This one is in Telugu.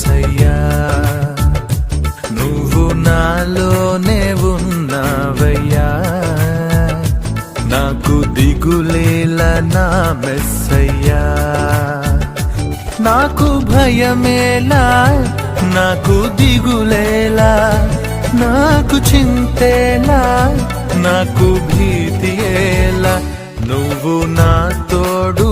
యేసయ్యా నువ్వు నాలోనే ఉన్నావయ్యా నాకు దిగులేలా నా మెస్సయ్యా నాకు భయమేలా నాకు దిగులేలా నాకు చింతేలా నాకు భీతియేలా నువ్వు నా తోడు